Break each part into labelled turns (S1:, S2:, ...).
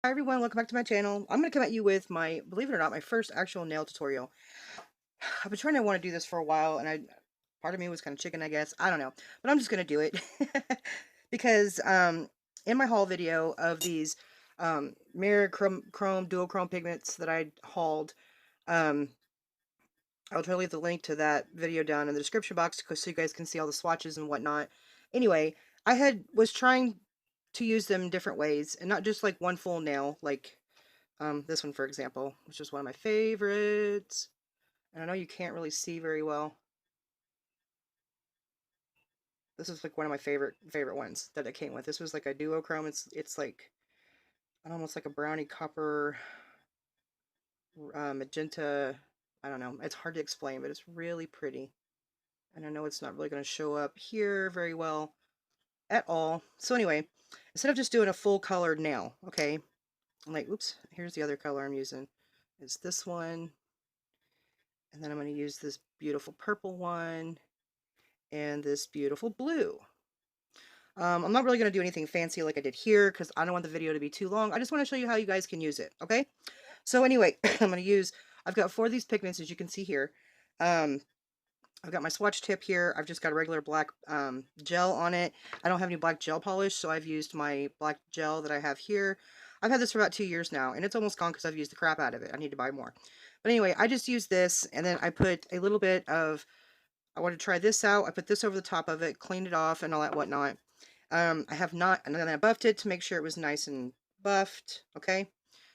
S1: Hi everyone, welcome back to my channel. I'm going to come at you with my, believe it or not, my first actual nail tutorial. I've been trying to want to do this for a while, and part of me was kind of chicken, I guess. I don't know, but I'm just going to do it. Because in my haul video of these mirror chrome dual chrome pigments that I hauled, um, I'll try to leave the link to that video down in the description box so you guys can see all the swatches and whatnot. Anyway, was trying to use them different ways, and not just like one full nail, like this one, for example, which is one of my favorites. And I know you can't really see very well. This is like one of my favorite ones that it came with. This was like a duochrome. It's like almost like a brownie copper, magenta. I don't know. It's hard to explain, but it's really pretty. And I know it's not really going to show up here very well at all. So anyway, instead of just doing a full colored nail, okay, I'm like, oops, here's the other color I'm using. It's this one. And then I'm going to use this beautiful purple one and this beautiful blue. I'm not really going to do anything fancy like I did here because I don't want the video to be too long. I just want to show you how you guys can use it, okay? So anyway, I've got 4 of these pigments, as you can see here. I've got my swatch tip here. I've just got a regular black gel on it. I don't have any black gel polish, so I've used my black gel that I have here. I've had this for about 2 years now, and it's almost gone because I've used the crap out of it. I need to buy more. But anyway, I just used this, and then I put a little bit of, I want to try this out. I put this over the top of it, cleaned it off, and all that whatnot. I have not, and then I buffed it to make sure it was nice and buffed, okay?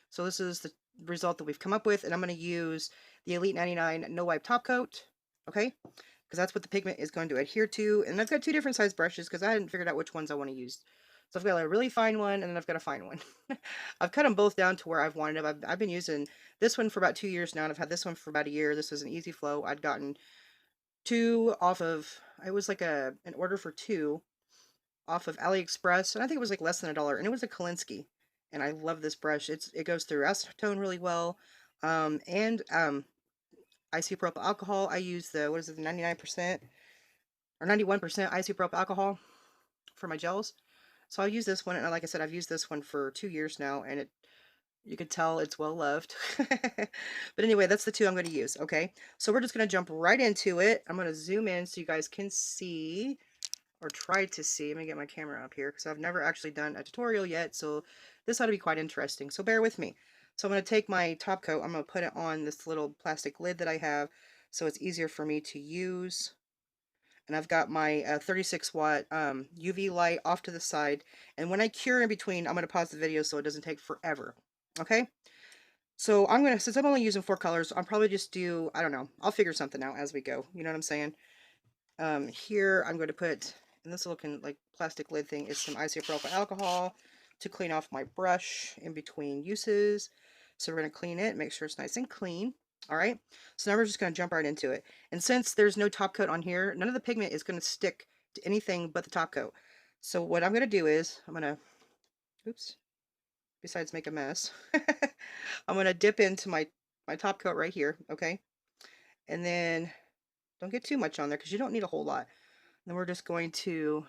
S1: So this is the result that we've come up with, and I'm going to use the Elite 99 No Wipe Top Coat, okay? Because that's what the pigment is going to adhere to. And I've got 2 different size brushes because I hadn't figured out which ones I want to use. So I've got a really fine one, and then I've got a fine one. I've cut them both down to where I've wanted them. I've been using this one for about 2 years now, and I've had this one for about a year. This was an easy flow. I'd gotten 2 off of, it was like an order for 2 off of AliExpress, and I think it was like less than $1, and it was a Kolinsky. And I love this brush. It goes through acetone really well, and isopropyl alcohol. I use the, what is it, the 99% or 91% isopropyl alcohol for my gels. So I'll use this one, and like I said, I've used this one for 2 years now, and you can tell it's well loved. But anyway, that's the 2 I'm going to use, okay? So we're just going to jump right into it. I'm going to zoom in so you guys can see, or try to see. Let me get my camera up here because I've never actually done a tutorial yet, so this ought to be quite interesting. So bear with me. So I'm going to take my top coat, I'm going to put it on this little plastic lid that I have so it's easier for me to use. And I've got my 36 watt UV light off to the side. And when I cure in between, I'm going to pause the video so it doesn't take forever. Okay? So I'm going to, since I'm only using 4 colors, I'll probably just do, I don't know, I'll figure something out as we go. You know what I'm saying? Here I'm going to put, in this little like plastic lid thing, is some isopropyl alcohol to clean off my brush in between uses. So we're going to clean it, make sure it's nice and clean. All right, so now we're just going to jump right into it. And since there's no top coat on here, none of the pigment is going to stick to anything but the top coat. So what I'm going to do is, I'm going to, oops, besides make a mess, I'm going to dip into my top coat right here, okay? And then don't get too much on there because you don't need a whole lot. Then we're just going to,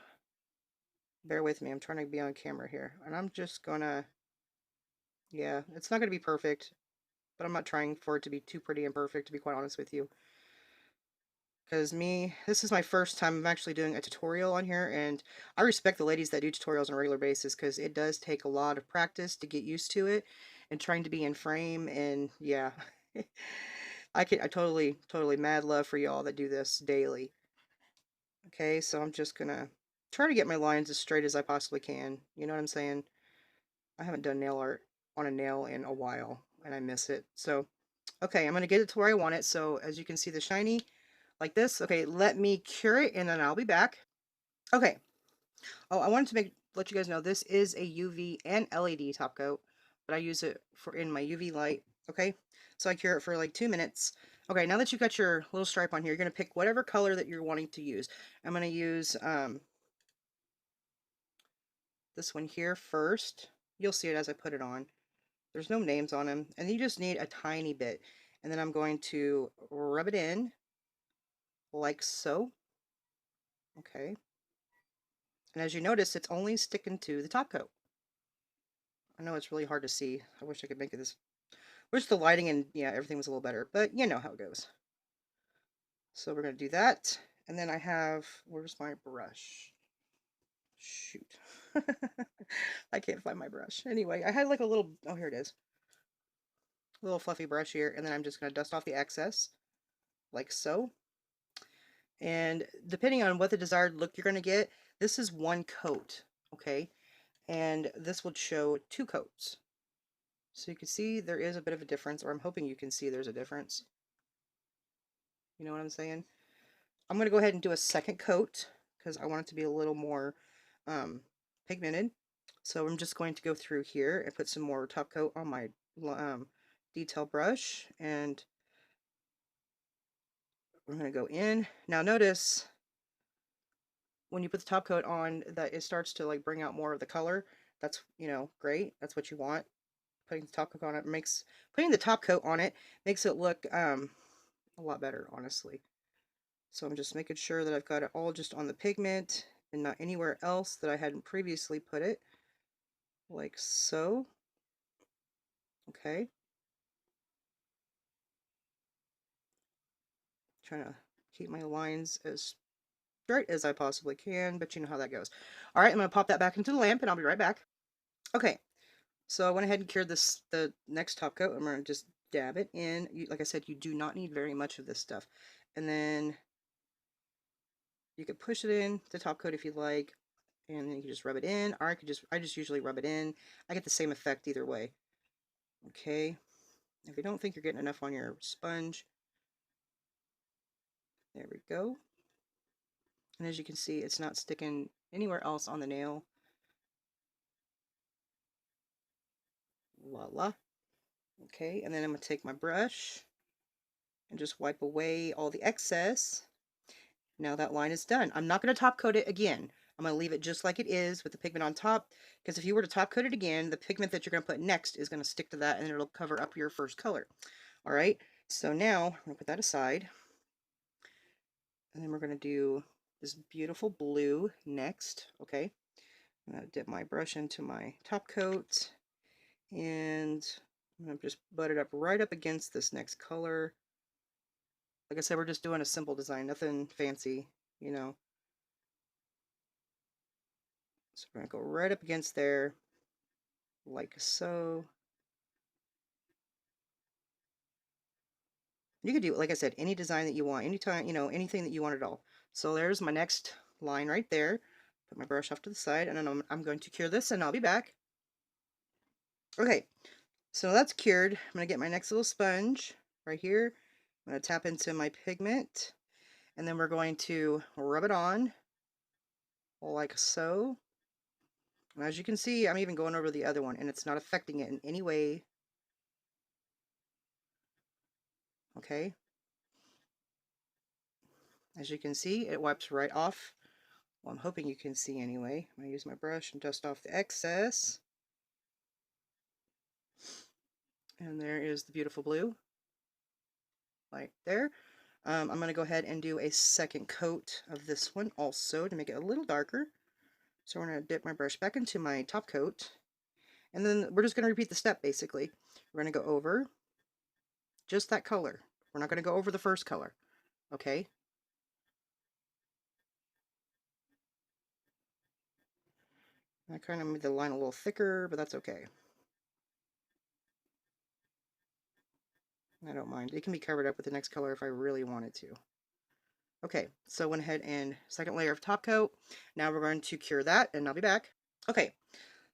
S1: bear with me, I'm trying to be on camera here. And I'm just gonna, yeah, it's not going to be perfect, but I'm not trying for it to be too pretty and perfect, to be quite honest with you. Because this is my first time I'm actually doing a tutorial on here, and I respect the ladies that do tutorials on a regular basis because it does take a lot of practice to get used to it and trying to be in frame, and yeah. I totally mad love for y'all that do this daily. Okay, so I'm just gonna try to get my lines as straight as I possibly can. You know what I'm saying? I haven't done nail art on a nail in a while, and I miss it. So, okay, I'm gonna get it to where I want it. So as you can see, the shiny, like this. Okay, let me cure it, and then I'll be back. Okay. Oh, I wanted to let you guys know this is a UV and LED top coat, but I use it for in my UV light. Okay, so I cure it for like 2 minutes. Okay, now that you've got your little stripe on here, you're gonna pick whatever color that you're wanting to use. I'm gonna use this one here first. You'll see it as I put it on. There's no names on them, and you just need a tiny bit. And then I'm going to rub it in like so. Okay. And as you notice, it's only sticking to the top coat. I know it's really hard to see. I wish I could make it this. Wish the lighting and yeah, everything was a little better, but you know how it goes. So we're gonna do that, and then I have, where's my brush? Shoot, I can't find my brush. Anyway, I had like a little. Oh, here it is. A little fluffy brush here, and then I'm just gonna dust off the excess, like so. And depending on what the desired look you're gonna get, this is one coat, okay? And this would show two coats. So you can see there is a bit of a difference, or I'm hoping you can see there's a difference. You know what I'm saying? I'm going to go ahead and do a second coat because I want it to be a little more pigmented. So I'm just going to go through here and put some more top coat on my detail brush, and we're going to go in. Now notice when you put the top coat on that it starts to like bring out more of the color. That's, you know, great. That's what you want. Putting the top coat on it makes, putting the top coat on it makes it look a lot better, honestly. So I'm just making sure that I've got it all just on the pigment and not anywhere else that I hadn't previously put it, like so. Okay. Trying to keep my lines as straight as I possibly can, but you know how that goes. All right, I'm going to pop that back into the lamp and I'll be right back. Okay, so I went ahead and cured this, the next top coat. I'm going to just dab it in. Like I said, you do not need very much of this stuff. And then you could push it in the top coat if you like, and then you can just rub it in, or I just usually rub it in. I get the same effect either way. Okay, if you don't think you're getting enough on your sponge, there we go. And as you can see, it's not sticking anywhere else on the nail. La la. Okay, and then I'm going to take my brush and just wipe away all the excess. Now that line is done. I'm not going to top coat it again. I'm going to leave it just like it is with the pigment on top, because if you were to top coat it again, the pigment that you're going to put next is going to stick to that and it'll cover up your first color. All right, so now I'm going to put that aside. And then we're going to do this beautiful blue next. Okay, I'm going to dip my brush into my top coat and I'm going to just butt it up right up against this next color. Like I said, we're just doing a simple design, nothing fancy, you know. So we're going to go right up against there, like so. You could do, like I said, any design that you want, anytime, you know, anything that you want at all. So there's my next line right there. Put my brush off to the side, and then I'm going to cure this, and I'll be back. Okay, so that's cured. I'm going to get my next little sponge right here. I'm going to tap into my pigment, and then we're going to rub it on, like so. And as you can see, I'm even going over the other one, and it's not affecting it in any way. Okay. As you can see, it wipes right off. Well, I'm hoping you can see anyway. I'm going to use my brush and dust off the excess. And there is the beautiful blue. Right there. I'm going to go ahead and do a second coat of this one also to make it a little darker. So we're going to dip my brush back into my top coat. And then we're just going to repeat the step basically. We're going to go over just that color. We're not going to go over the first color. Okay? I kind of made the line a little thicker, but that's okay. I don't mind. It can be covered up with the next color if I really wanted to. Okay, so I went ahead and second layer of top coat. Now we're going to cure that, and I'll be back. Okay,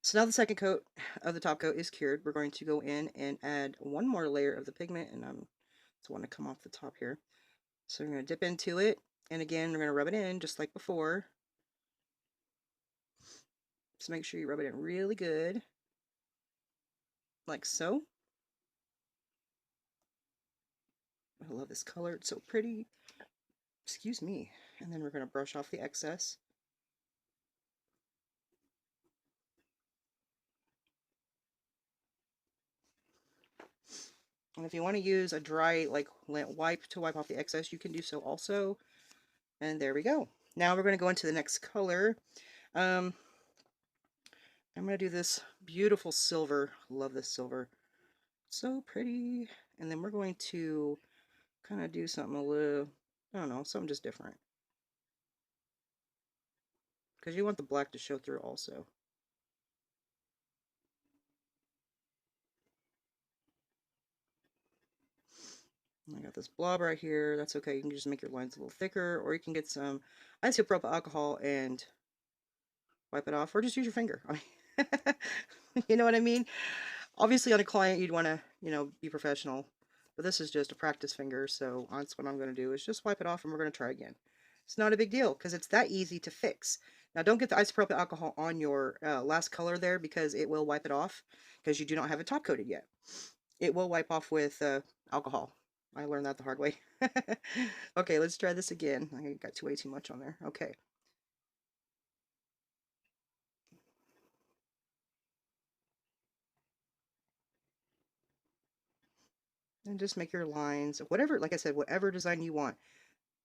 S1: so now the second coat of the top coat is cured. We're going to go in and add one more layer of the pigment, and I'm just want to come off the top here. So we're going to dip into it, and again, we're going to rub it in just like before. Just make sure you rub it in really good, like so. I love this color, it's so pretty. Excuse me. And then we're going to brush off the excess. And if you want to use a dry like wipe to wipe off the excess, you can do so also. And there we go. Now we're going to go into the next color. I'm going to do this beautiful silver. Love this silver. So pretty. And then we're going to kind of do something a little, I don't know, something just different. Because you want the black to show through also. I got this blob right here. That's okay. You can just make your lines a little thicker, or you can get some isopropyl alcohol and wipe it off, or just use your finger. I mean, you know what I mean? Obviously, on a client, you'd want to, be professional, but this is just a practice finger, so that's what I'm going to do is just wipe it off, and we're going to try again. It's not a big deal because it's that easy to fix. Now, don't get the isopropyl alcohol on your last color there because it will wipe it off because you do not have it top coated yet. It will wipe off with alcohol. I learned that the hard way. Okay, let's try this again. I got way too much on there. Okay. And just make your lines, whatever, like I said, whatever design you want.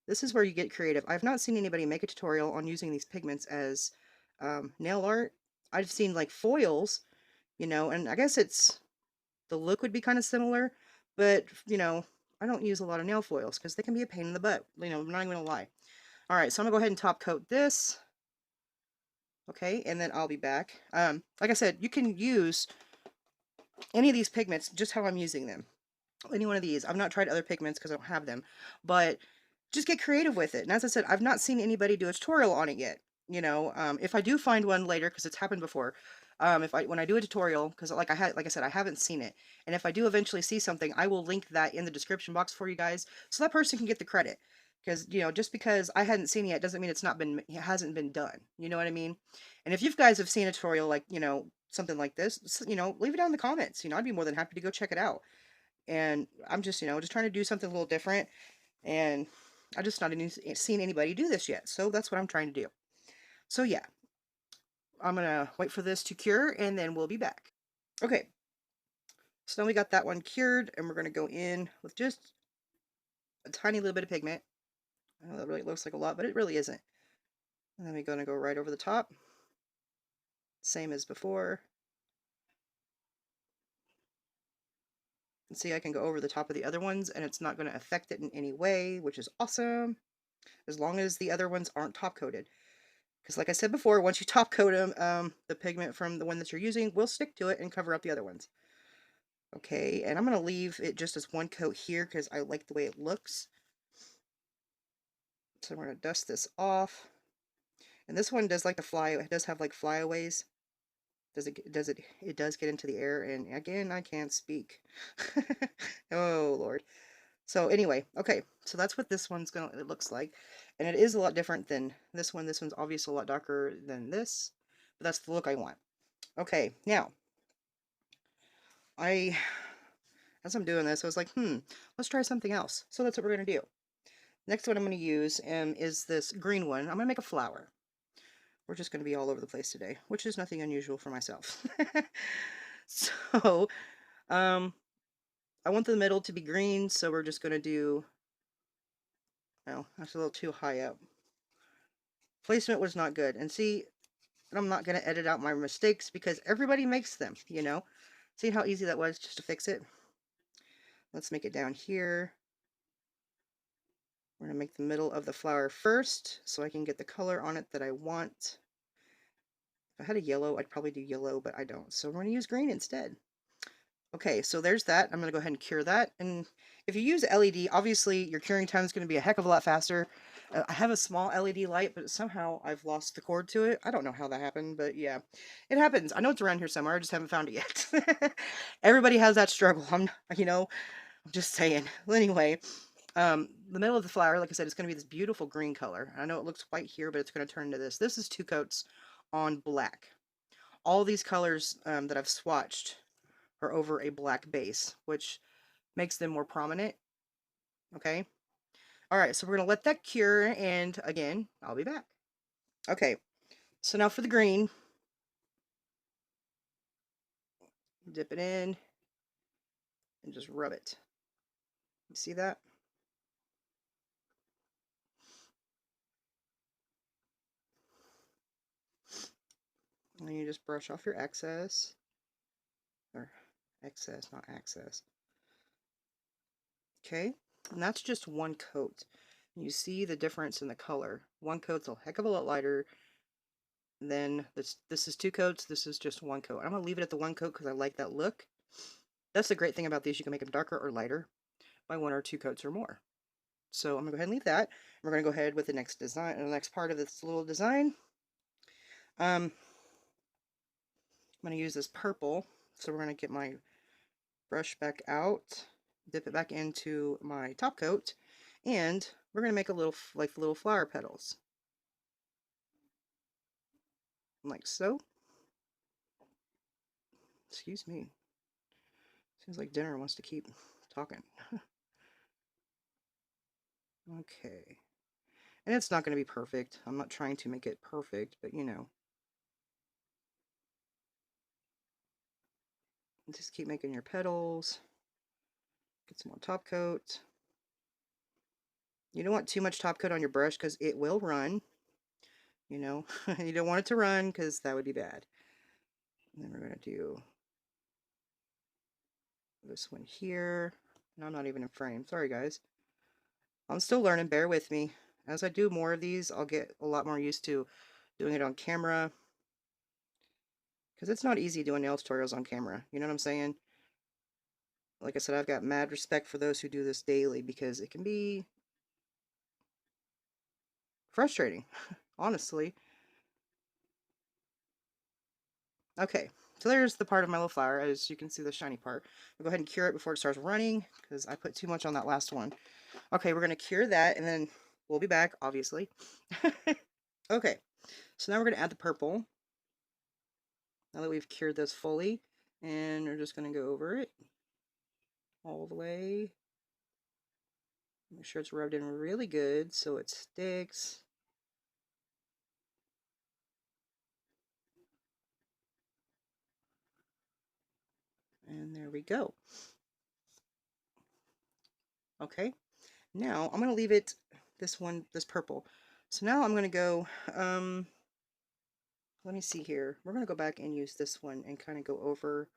S1: This is where you get creative. I've not seen anybody make a tutorial on using these pigments as nail art. I've seen like foils, and I guess the look would be kind of similar, but, I don't use a lot of nail foils because they can be a pain in the butt. I'm not even gonna lie. All right, so I'm gonna go ahead and top coat this. Okay, and then I'll be back. Like I said, you can use any of these pigments just how I'm using them. Any one of these. I've not tried other pigments because I don't have them, but just get creative with it. And as I said, I've not seen anybody do a tutorial on it yet. If I do find one later, because it's happened before, when I do a tutorial, because like I said, I haven't seen it, and if I do eventually see something, I will link that in the description box for you guys, so that person can get the credit. Because just because I hadn't seen it yet doesn't mean it hasn't been done. You know what I mean? And if you guys have seen a tutorial like something like this, leave it down in the comments. I'd be more than happy to go check it out. And I'm just just trying to do something a little different, and I just not seen anybody do this yet, so that's what I'm trying to do. So yeah, I'm gonna wait for this to cure, and then we'll be back. Okay, so now we got that one cured, and we're gonna go in with just a tiny little bit of pigment. I know that really looks like a lot, but it really isn't. And then we're gonna go right over the top, same as before. And see, I can go over the top of the other ones, and it's not gonna affect it in any way, which is awesome, as long as the other ones aren't top coated. Because like I said before, once you top coat them, the pigment from the one that you're using will stick to it and cover up the other ones. Okay, and I'm going to leave it just as one coat here because I like the way it looks. So we're going to dust this off. And this one does like to fly, it does have like flyaways. It does get into the air, and again, I can't speak. Oh, Lord. So anyway, okay, so that's what this it looks like. And it is a lot different than this one. This one's obviously a lot darker than this, but that's the look I want. Okay, now, as I'm doing this, I was like, let's try something else. So that's what we're going to do. Next one I'm going to use is this green one. I'm going to make a flower. We're just going to be all over the place today, which is nothing unusual for myself. So, I want the middle to be green, so we're just going to do, no, that's a little too high up. Placement was not good. And see, I'm not going to edit out my mistakes because everybody makes them, See how easy that was just to fix it? Let's make it down here. We're going to make the middle of the flower first so I can get the color on it that I want. If I had a yellow, I'd probably do yellow, but I don't. So we're going to use green instead. Okay, so there's that. I'm going to go ahead and cure that. And if you use LED, obviously your curing time is going to be a heck of a lot faster. I have a small LED light, but somehow I've lost the cord to it. I don't know how that happened, but yeah, it happens. I know it's around here somewhere. I just haven't found it yet. Everybody has that struggle. I'm just saying. Well, anyway, the middle of the flower, like I said, it's going to be this beautiful green color. I know it looks white here, but it's going to turn into this. This is 2 coats on black. All these colors that I've swatched are over a black base, which makes them more prominent. Okay. All right, so we're going to let that cure, and again, I'll be back. Okay, so now for the green, dip it in and just rub it. You see that? And then you just brush off your excess. Or excess, not access. Okay, and that's just one coat. You see the difference in the color. One coat's a heck of a lot lighter than this is two coats, this is just one coat. I'm going to leave it at the one coat because I like that look. That's the great thing about these, you can make them darker or lighter by one or two coats or more. So I'm going to go ahead and leave that. We're going to go ahead with the next design, the next part of this little design. I'm going to use this purple, so we're going to get my brush back out, dip it back into my top coat, and we're going to make a little, like little flower petals. Like so. Excuse me. Seems like dinner wants to keep talking. Okay. And it's not going to be perfect. I'm not trying to make it perfect, but you know. Just keep making your petals. Get some more top coat. You don't want too much top coat on your brush because it will run. You know, you don't want it to run because that would be bad. And then we're going to do this one here. And I'm not even in frame. Sorry, guys. I'm still learning. Bear with me. As I do more of these, I'll get a lot more used to doing it on camera. Because it's not easy doing nail tutorials on camera. You know what I'm saying? Like I said, I've got mad respect for those who do this daily because it can be frustrating, honestly. Okay, so there's the part of my little flower. As you can see, the shiny part. I'll go ahead and cure it before it starts running because I put too much on that last one. Okay, we're going to cure that and then we'll be back, obviously. Okay, so now we're going to add the purple. Now that we've cured this fully, and we're just going to go over it all the way. Make sure it's rubbed in really good so it sticks. And there we go. Okay, now I'm going to leave it, this purple. So now I'm going to go, let me see here. We're going to go back and use this one and kind of go over,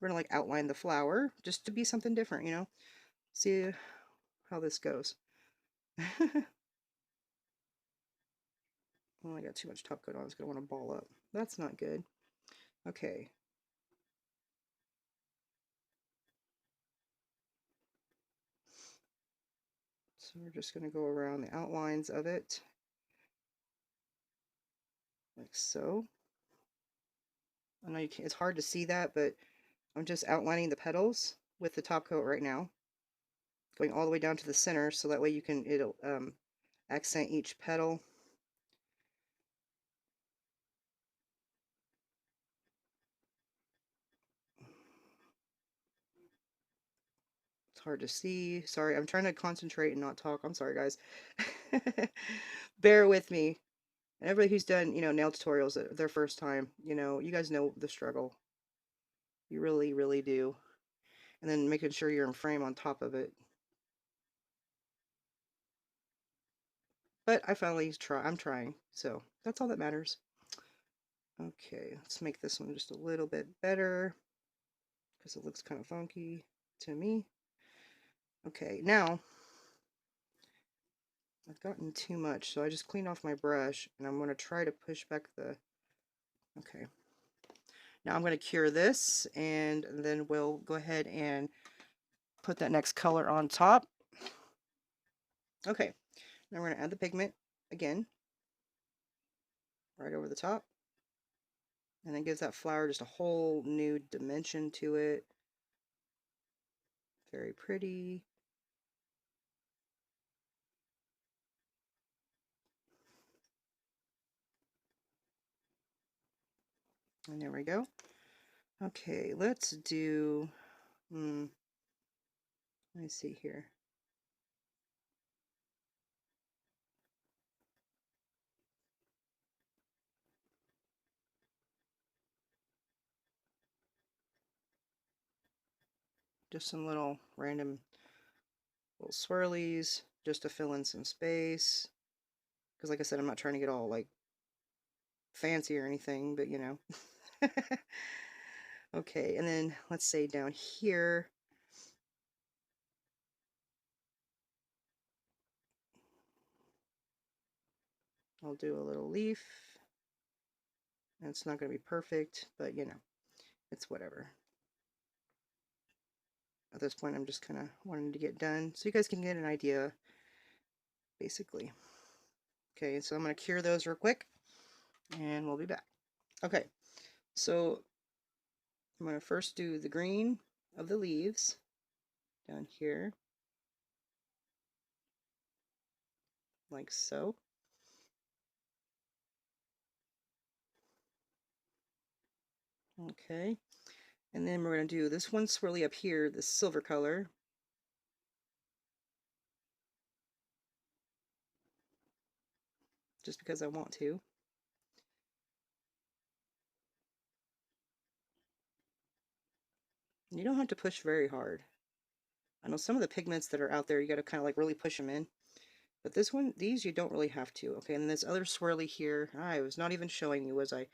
S1: we're going to like outline the flower just to be something different, you know? See how this goes. Oh, I got too much top coat on. It's going to want to ball up. That's not good. Okay. So we're just going to go around the outlines of it. Like so. I know you can't, it's hard to see that, but I'm just outlining the petals with the top coat right now. Going all the way down to the center so that way you can, it'll accent each petal. It's hard to see. Sorry, I'm trying to concentrate and not talk. I'm sorry, guys. Bear with me. And everybody who's done, you know, nail tutorials their first time, you know, you guys know the struggle. You really, really do. And then making sure you're in frame on top of it. But I finally I'm trying. So that's all that matters. Okay, let's make this one just a little bit better because it looks kind of funky to me. Okay, now I've gotten too much, so I just cleaned off my brush and I'm going to try to push back the, okay. Now I'm going to cure this and then we'll go ahead and put that next color on top. Okay, now we're going to add the pigment again, right over the top. And then gives that flower just a whole new dimension to it. Very pretty. And there we go. Okay, let's do, let me see here. Just some little random little swirlies just to fill in some space. Because like I said, I'm not trying to get all like fancy or anything, but you know. Okay, and then let's say down here, I'll do a little leaf. And it's not going to be perfect, but you know, it's whatever. At this point, I'm just kind of wanting to get done so you guys can get an idea, basically. Okay, so I'm going to cure those real quick, and we'll be back. Okay, so I'm going to first do the green of the leaves down here, like so. Okay, and then we're going to do this one swirly up here, the silver color. Just because I want to. You don't have to push very hard. I know some of the pigments that are out there, you got to kind of like really push them in. But this one, these you don't really have to. Okay, and this other swirly here, I was not even showing you, was I?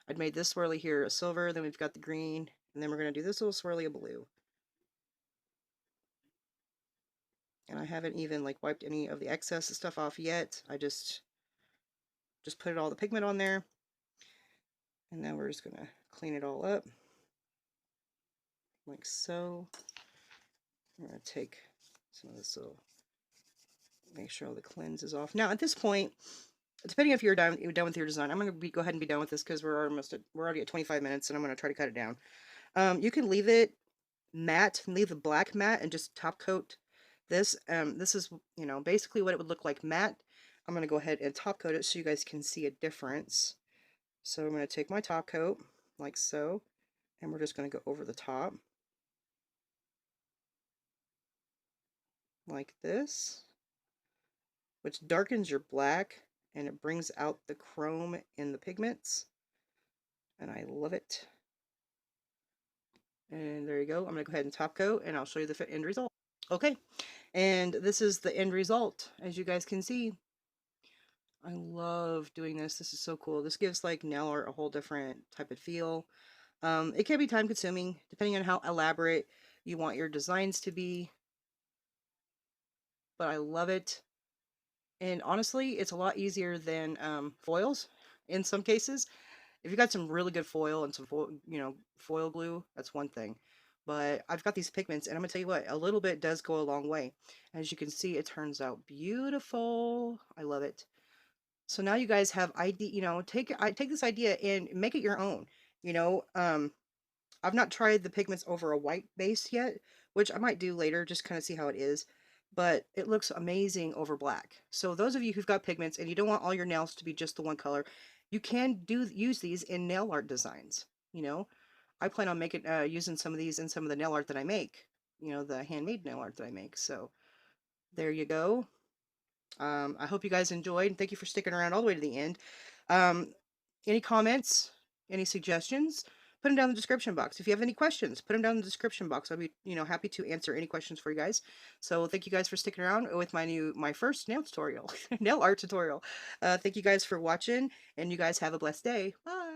S1: I'd made this swirly here a silver, then we've got the green, and then we're going to do this little swirly of blue. And I haven't even like wiped any of the excess stuff off yet. I just put all the pigment on there. And now we're just going to clean it all up. Like so. I'm going to take some of this little, make sure all the cleanse is off. Now at this point, depending if you're done with your design, I'm going to go ahead and be done with this because we're already at 25 minutes, and I'm going to try to cut it down. You can leave it matte, leave the black matte, and just top coat this. This is, you know, basically what it would look like matte. I'm going to go ahead and top coat it so you guys can see a difference. So I'm going to take my top coat like so, and we're just going to go over the top like this, which darkens your black and it brings out the chrome in the pigments, and I love it. And there you go. I'm going to go ahead and top coat, and I'll show you the end result. Okay, and this is the end result. As you guys can see, I love doing this. This is so cool. This gives like nail art a whole different type of feel. It can be time consuming depending on how elaborate you want your designs to be, but I love it. And honestly, it's a lot easier than foils in some cases. If you got some really good foil and some foil glue, that's one thing. But I've got these pigments, and I'm gonna tell you what, a little bit does go a long way. As you can see, it turns out beautiful. I love it. So now you guys have idea, take this idea and make it your own. I've not tried the pigments over a white base yet, which I might do later, just kind of see how it is. But it looks amazing over black. So those of you who've got pigments and you don't want all your nails to be just the one color, you can use these in nail art designs. I plan on making using some of these in some of the nail art that I make. The handmade nail art that I make. So there you go. I hope you guys enjoyed, and thank you for sticking around all the way to the end. Any comments, any suggestions, put them down in the description box. If you have any questions, put them down in the description box. I'll be, happy to answer any questions for you guys. So thank you guys for sticking around with my first nail tutorial, nail art tutorial. Thank you guys for watching, and you guys have a blessed day. Bye.